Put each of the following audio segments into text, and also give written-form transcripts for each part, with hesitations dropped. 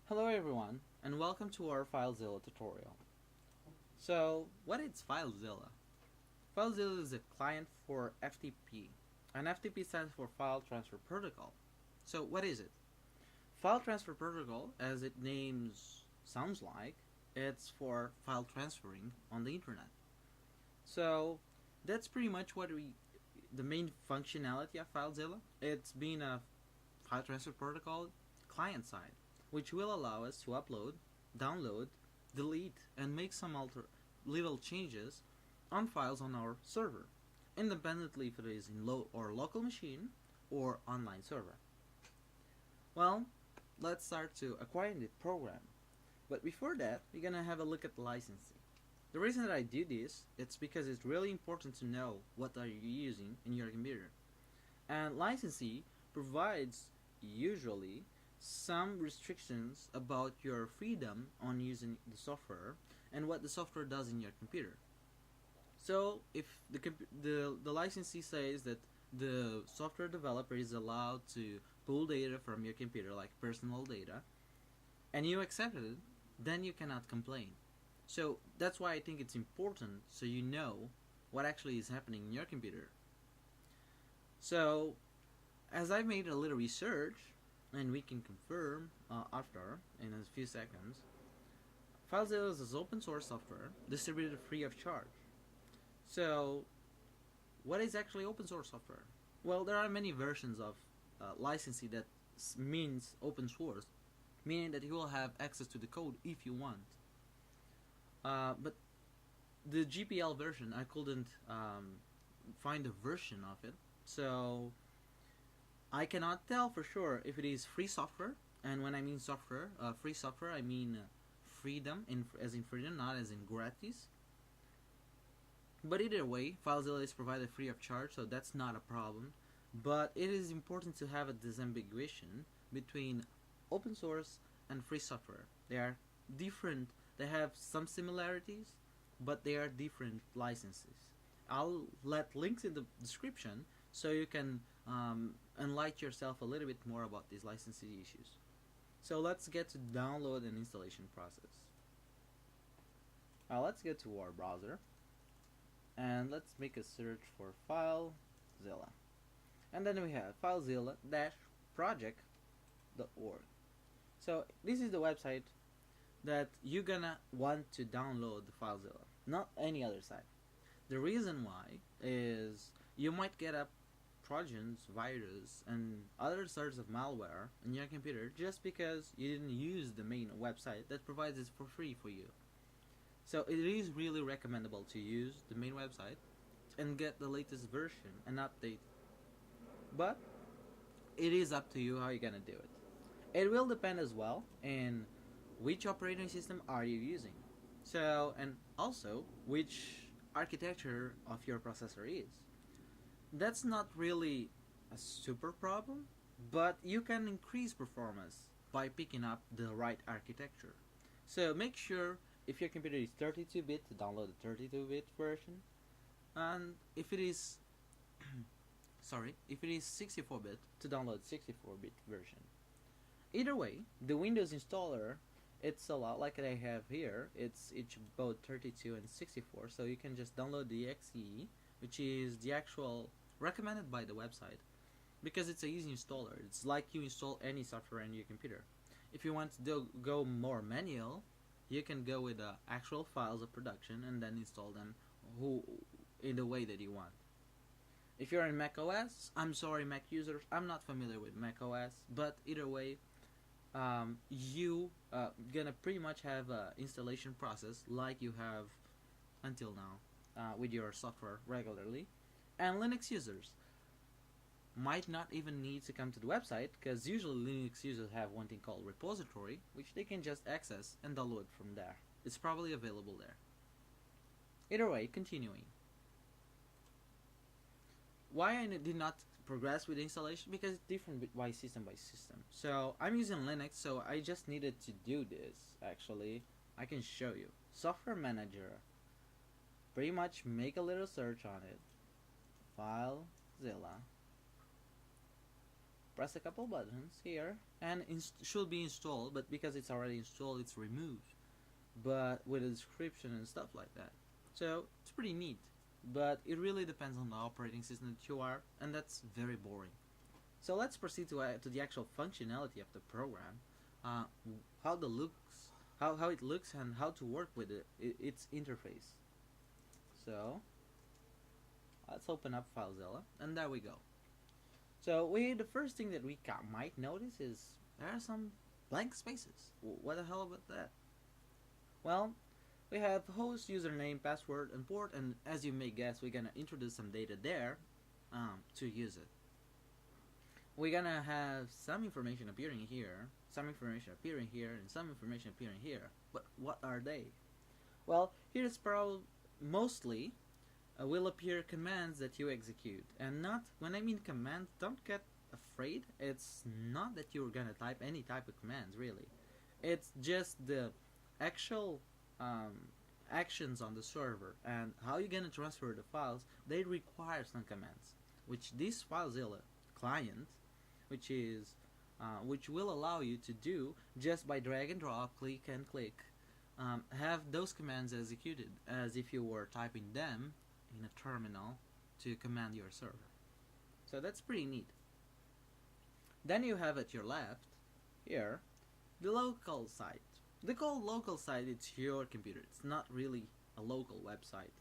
Hello everyone, and welcome to our FileZilla tutorial. So, what is FileZilla? FileZilla is a client for FTP, and FTP stands for File Transfer Protocol. So, what is it? File Transfer Protocol, as its name sounds like, it's for file transferring on the internet. So, that's pretty much the main functionality of FileZilla. It's being a file transfer protocol client side, which will allow us to upload, download, delete, and make some little changes on files on our server, independently if it is in local machine or online server. Well, let's start to acquiring the program. But before that, we're gonna have a look at the licensing. The reason that I do this, it's because it's really important to know what are you using in your computer. And licensing provides usually some restrictions about your freedom on using the software and what the software does in your computer. So if the licensee says that the software developer is allowed to pull data from your computer like personal data and you accepted it, then you cannot complain. So that's why I think it's important so you know what actually is happening in your computer. So as I made a little research, and we can confirm after in a few seconds, FileZilla is open source software distributed free of charge. So what is actually open source software? Well, there are many versions of licensing that means open source, meaning that you will have access to the code if you want. But the GPL version, I couldn't find a version of it, so I cannot tell for sure if it is free software, and when I mean software, free software, I mean freedom, as in freedom, not as in gratis. But either way, FileZilla is provided free of charge, so that's not a problem. But it is important to have a disambiguation between open source and free software. They are different, they have some similarities, but they are different licenses. I'll let links in the description so you can enlighten yourself a little bit more about these licensing issues. So let's get to download and installation process. Now let's get to our browser and let's make a search for FileZilla, and then we have FileZilla-project.org. So this is the website that you're gonna want to download the FileZilla, not any other site. The reason why is you might get a trojans, virus, and other sorts of malware on your computer just because you didn't use the main website that provides it for free for you. So it is really recommendable to use the main website and get the latest version and update. But it is up to you how you're gonna do it. It will depend as well in which operating system are you using. So, and also which architecture of your processor is. That's not really a super problem, but you can increase performance by picking up the right architecture. So make sure if your computer is 32-bit to download the 32-bit version, and if it is if it is 64-bit to download 64-bit version. Either way, the Windows installer, it's a lot like I have here. It's both 32 and 64, so you can just download the XE, which is the actual recommended by the website, because it's an easy installer. It's like you install any software on your computer. If you want to go more manual, you can go with the actual files of production and then install them in the way that you want. If you're in Mac OS, I'm sorry Mac users, I'm not familiar with Mac OS, but either way, you gonna pretty much have an installation process like you have until now with your software regularly. And Linux users might not even need to come to the website, because usually Linux users have one thing called repository, which they can just access and download from there. It's probably available there. Either way, continuing. Why I did not progress with the installation? Because it's different by system. So I'm using Linux, so I just needed to do this. Actually, I can show you. Software Manager. Pretty much make a little search on it. FileZilla. press a couple buttons here, and should be installed, but because it's already installed, it's removed, but with a description and stuff like that. So it's pretty neat, but it really depends on the operating system that you are, and that's very boring. So let's proceed to the actual functionality of the program, how the looks, how it looks, and how to work with its interface. So let's open up FileZilla, and there we go. So the first thing that we might notice is there are some blank spaces. What the hell about that? Well, we have host, username, password, and port, and as you may guess, we're gonna introduce some data there to use it. We're gonna have some information appearing here, some information appearing here, and some information appearing here. But what are they? Well, here's mostly will appear commands that you execute, and not, when I mean commands, don't get afraid. It's not that you're gonna type any type of commands, really. It's just the actual actions on the server and how you're gonna transfer the files. They require some commands, which this FileZilla client, which will allow you to do just by drag and drop, click and click, have those commands executed as if you were typing them in a terminal to command your server. So that's pretty neat. Then you have at your left here the local site. The local site, it's your computer. It's not really a local website.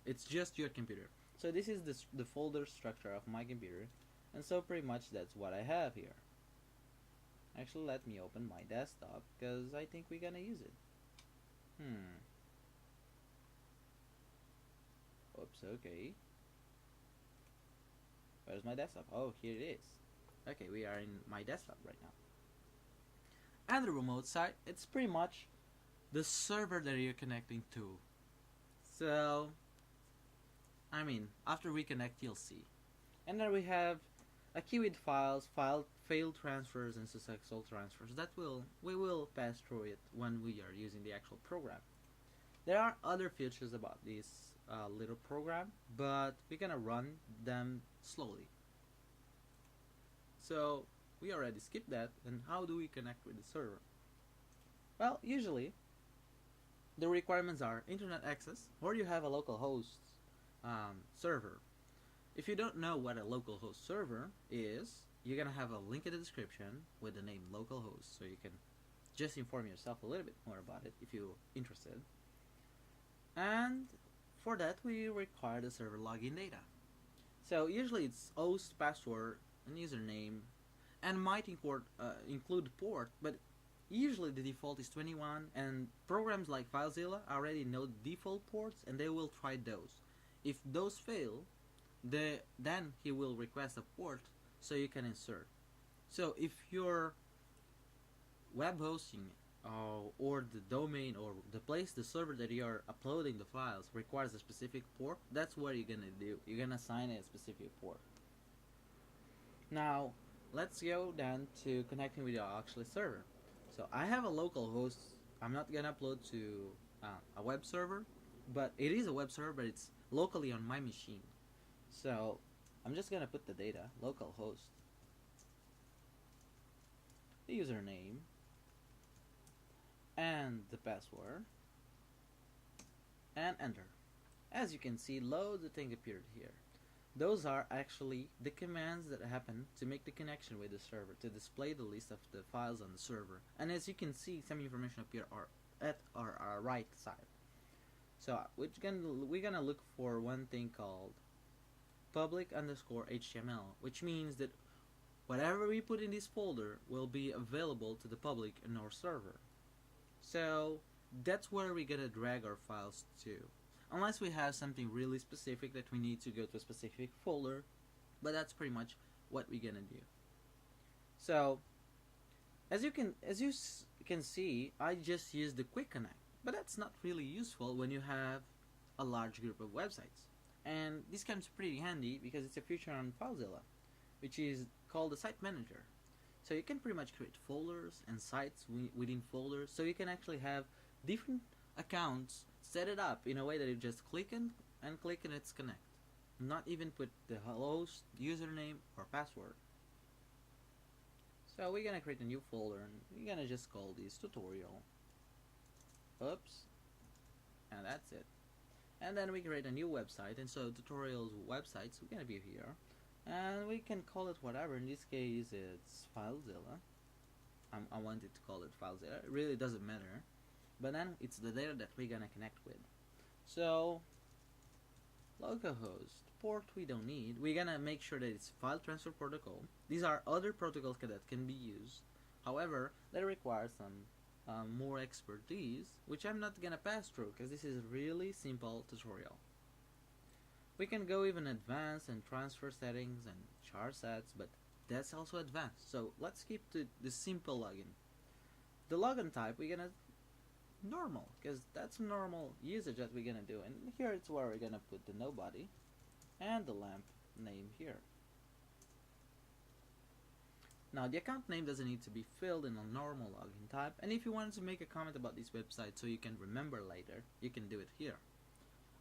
It's just your computer. So this is the folder structure of my computer, and so pretty much that's what I have here. Actually, let me open my desktop because I think we're gonna use it. Oops, okay. Where's my desktop? Oh, here it is. Okay, we are in my desktop right now. And the remote site, it's pretty much the server that you're connecting to. So, I mean, after we connect, you'll see. And then we have a key with files, failed transfers, and successful transfers. We will pass through it when we are using the actual program. There are other features about this little program, but we're gonna run them slowly. So we already skipped that, and how do we connect with the server? Well, usually the requirements are internet access, or you have a localhost server. If you don't know what a localhost server is, you're gonna have a link in the description with the name localhost, so you can just inform yourself a little bit more about it if you're interested. And for that, we require the server login data. So usually it's host, password, and username, and might include port, but usually the default is 21, and programs like FileZilla already know default ports, and they will try those. If those fail, then he will request a port so you can insert. So if your web hosting or the domain or the place, the server that you are uploading the files requires a specific port, that's what you're gonna do. You're gonna assign a specific port. Now let's go down to connecting with your actual server. So I have a local host. I'm not gonna upload to a web server, but it is a web server, but it's locally on my machine. So I'm just gonna put the data, localhost, the username, and the password, and enter. As you can see, loads of things appeared here. Those are actually the commands that happen to make the connection with the server, to display the list of the files on the server. And as you can see, some information appear at our right side. So we're gonna look for one thing called public_HTML, which means that whatever we put in this folder will be available to the public in our server. So that's where we're gonna drag our files to, unless we have something really specific that we need to go to a specific folder, but that's pretty much what we're gonna do. So as you can see, I just used the quick connect, but that's not really useful when you have a large group of websites. And this comes pretty handy because it's a feature on FileZilla, which is called the site manager. So you can pretty much create folders and sites within folders, so you can actually have different accounts, set it up in a way that you just click and it's connect. Not even put the host, username, or password. So we're gonna create a new folder and we're gonna just call this tutorial. Oops. And that's it. And then we create a new website, and so tutorials websites are gonna be here. And we can call it whatever. In this case it's FileZilla. I wanted to call it FileZilla. It really doesn't matter. But then it's the data that we're gonna connect with. So localhost port we don't need. We're gonna make sure that it's file transfer protocol. These are other protocols that can be used. However, they require some more expertise, which I'm not gonna pass through because this is a really simple tutorial. We can go even advanced and transfer settings and char sets, but that's also advanced. So let's keep to the simple login. The login type we're gonna normal, because that's normal usage that we're gonna do, and here it's where we're gonna put the nobody and the lamp name here. Now the account name doesn't need to be filled in a normal login type, and if you wanted to make a comment about this website so you can remember later, you can do it here.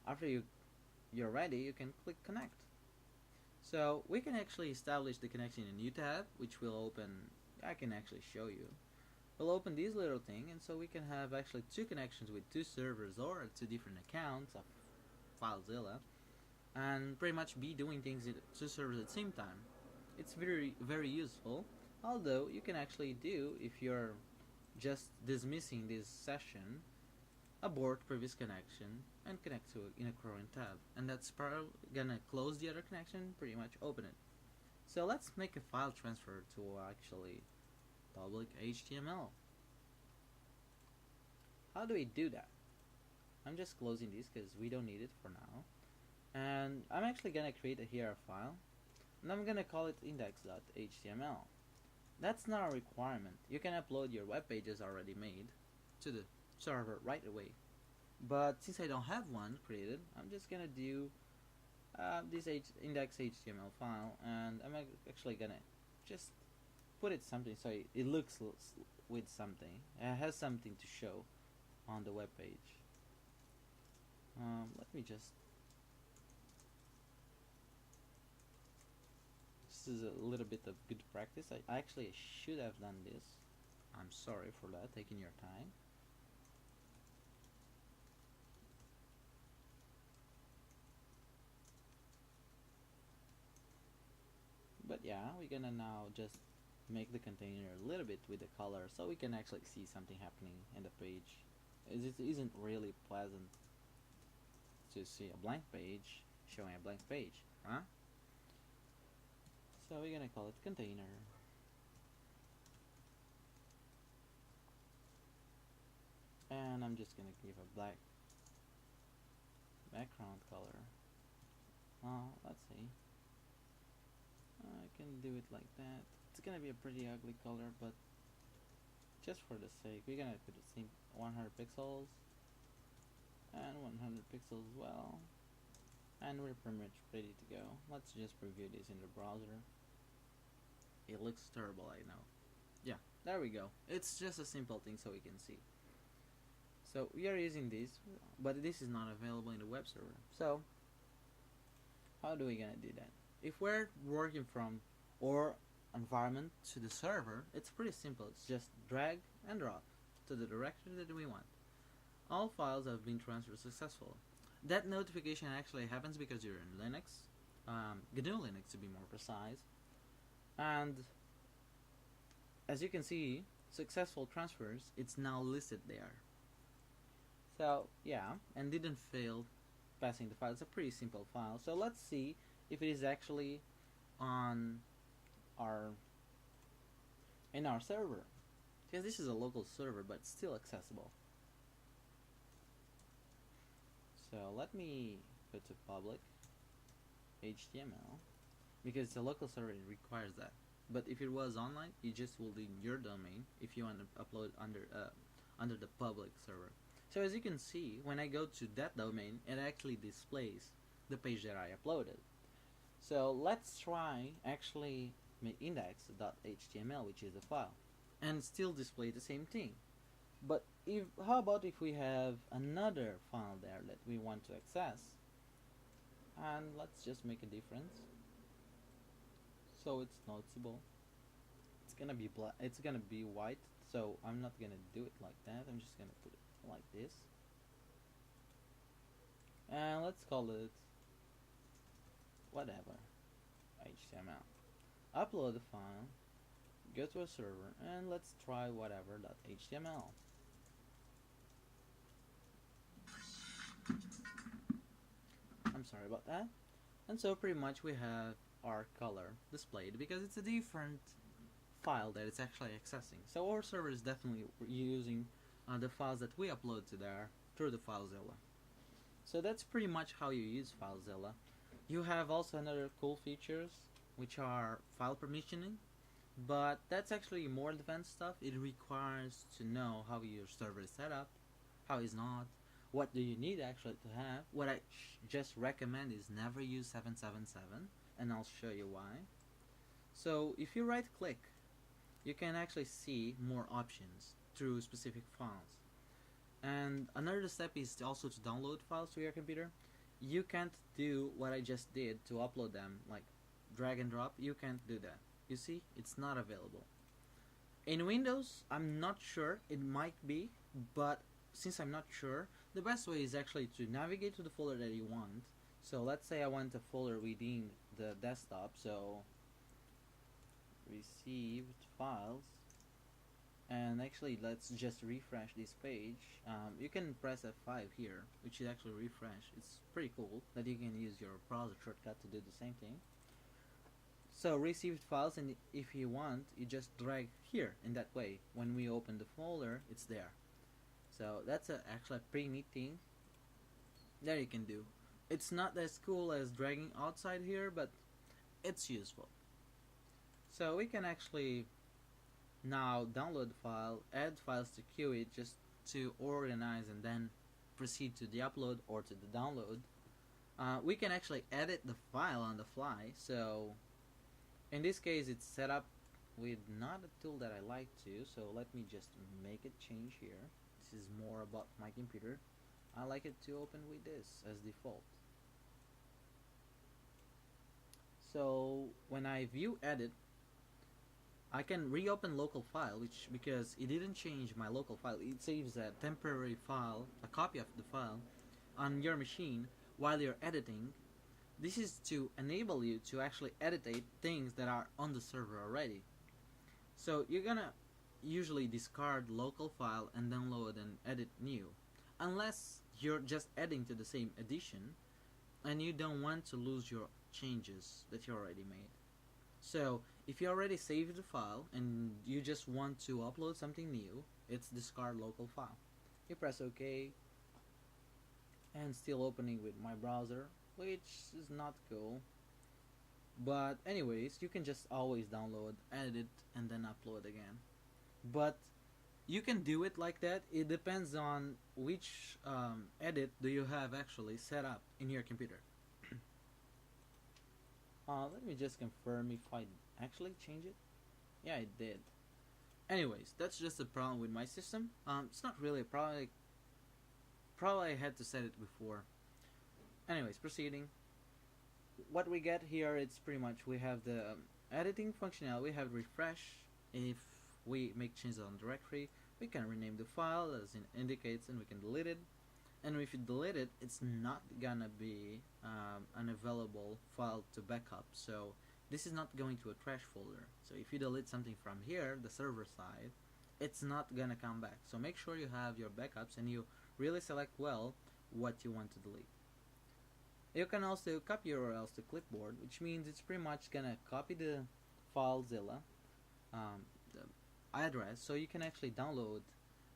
After you're ready, you can click connect. So we can actually establish the connection in a new tab, which will open, I can actually show you. We'll open this little thing, and so we can have actually two connections with two servers or two different accounts of FileZilla, and pretty much be doing things at two servers at the same time. It's very useful, although you can actually do, if you're just dismissing this session, abort previous connection and connect to it in a current tab, and that's probably gonna close the other connection, pretty much open it. So let's make a file transfer to actually public HTML. How do we do that? I'm just closing this because we don't need it for now, and I'm actually gonna create a here file, and I'm gonna call it index.html. That's not a requirement. You can upload your web pages already made to the server right away, but since I don't have one created, I'm just gonna do this index.html file, and I'm actually gonna just put it something so it looks with something. It has something to show on the web page. Let me just. This is a little bit of good practice. I actually should have done this. I'm sorry for that, taking your time. But yeah, we're gonna now just make the container a little bit with the color so we can actually see something happening in the page. It isn't really pleasant to see a blank page showing a blank page, huh? So we're gonna call it container. And I'm just gonna give a black background color. Let's see. I can do it like that. It's gonna be a pretty ugly color, but just for the sake, we're gonna put the same 100 pixels and 100 pixels as well, and we're pretty much ready to go. Let's just preview this in the browser. It looks terrible, I know. Yeah, there we go. It's just a simple thing so we can see. So we are using this, but this is not available in the web server. So how do we gonna do that? If we're working from our environment to the server, it's pretty simple. It's just drag and drop to the directory that we want. All files have been transferred successfully. That notification actually happens because you're in Linux, GNU Linux to be more precise, and as you can see, successful transfers, it's now listed there. So yeah, and didn't fail passing the file. It's a pretty simple file. So let's see if it is actually on in our server, because this is a local server but still accessible. So let me put to public HTML, because it's a local server, it requires that. But if it was online, you just will need your domain if you want to upload under the public server. So as you can see, when I go to that domain, it actually displays the page that I uploaded. So let's try actually index.html, which is the file, and still display the same thing. But how about if we have another file there that we want to access, and let's just make a difference so it's noticeable. gonna be black. It's gonna be white. So I'm not gonna do it like that. I'm just gonna put it like this. And let's call it whatever. HTML. Upload the file. Go to a server and let's try whatever.html. I'm sorry about that. And so pretty much we have our color displayed because it's a different file that it's actually accessing. So our server is definitely using the files that we upload to there through the FileZilla. So that's pretty much how you use FileZilla. You have also another cool features which are file permissioning, but that's actually more advanced stuff. It requires to know how your server is set up, how it's not, what do you need actually to have. What I just recommend is never use 777, and I'll show you why. So if you right click, you can actually see more options through specific files. And another step is also to download files to your computer. You can't do what I just did to upload them, like drag and drop. You can't do that. You see, it's not available. In Windows, I'm not sure, it might be, but since I'm not sure, the best way is actually to navigate to the folder that you want. So let's say I want a folder within the desktop, so received files, and actually let's just refresh this page. You can press F5 here, which is actually refresh. It's pretty cool that you can use your browser shortcut to do the same thing. So received files, and if you want, you just drag here in that way. When we open the folder, it's there. So that's actually a pretty neat thing that you can do. It's not as cool as dragging outside here, but it's useful. So we can actually now download the file, add files to queue it just to organize and then proceed to the upload or to the download. We can actually edit the file on the fly. So in this case it's set up with not a tool that I like to, so let me just make it change here. This is more about my computer. I like it to open with this as default. So when I view edit, I can reopen local file, which because it didn't change my local file, it saves a temporary file, a copy of the file on your machine while you're editing. This is to enable you to actually edit things that are on the server already. So you're gonna usually discard local file and download and edit new, unless you're just adding to the same edition and you don't want to lose your changes that you already made. So if you already saved the file and you just want to upload something new, it's discard local file. You press OK, and still opening with my browser, which is not cool. But anyways, you can just always download, edit, and then upload again. But you can do it like that. It depends on which edit do you have actually set up in your computer. Let me just confirm if I actually change it. Yeah, I did. Anyways, that's just a problem with my system. It's not really a problem. Probably I had to set it before. Anyways, proceeding. What we get here, it's pretty much we have the editing functionality. We have refresh. If we make changes on directory, we can rename the file as it indicates, and we can delete it. And if you delete it, it's not gonna be an available file to backup. So this is not going to a trash folder. So if you delete something from here, the server side, it's not gonna come back. So make sure you have your backups and you really select well what you want to delete. You can also copy URLs to clipboard, which means it's pretty much gonna copy the FileZilla the address, so you can actually download,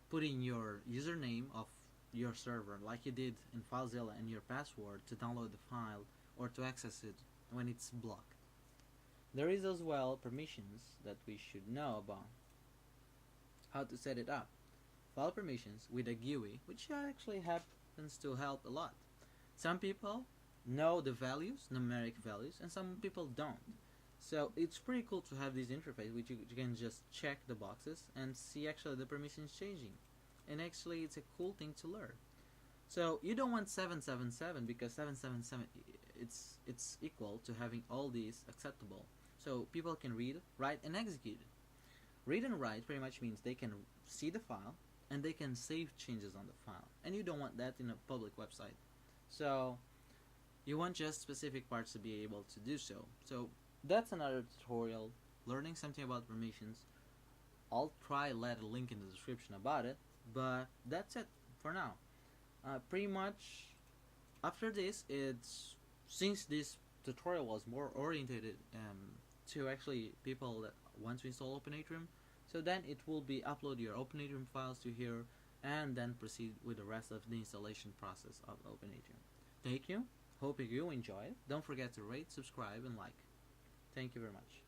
put in your username of your server like you did in FileZilla and your password to download the file or to access it when it's blocked. There is as well permissions that we should know about. How to set it up. File permissions with a GUI, which actually happens to help a lot. Some people know the values, numeric values, and some people don't. So it's pretty cool to have this interface which you can just check the boxes and see actually the permissions changing. And actually it's a cool thing to learn. So you don't want 777 because 777 it's equal to having all these acceptable. So people can read, write, and execute it. Read and write pretty much means they can see the file and they can save changes on the file, and you don't want that in a public website. So you want just specific parts to be able to do so. So that's another tutorial, learning something about permissions. I'll try let a link in the description about it, but that's it for now. Pretty much after this, it's since this tutorial was more oriented to actually people that want to install OpenAtrium, so then it will be upload your OpenAtrium files to here and then proceed with the rest of the installation process of OpenAtrium. Thank you. Hope you enjoyed. Don't forget to rate, subscribe, and like. Thank you very much.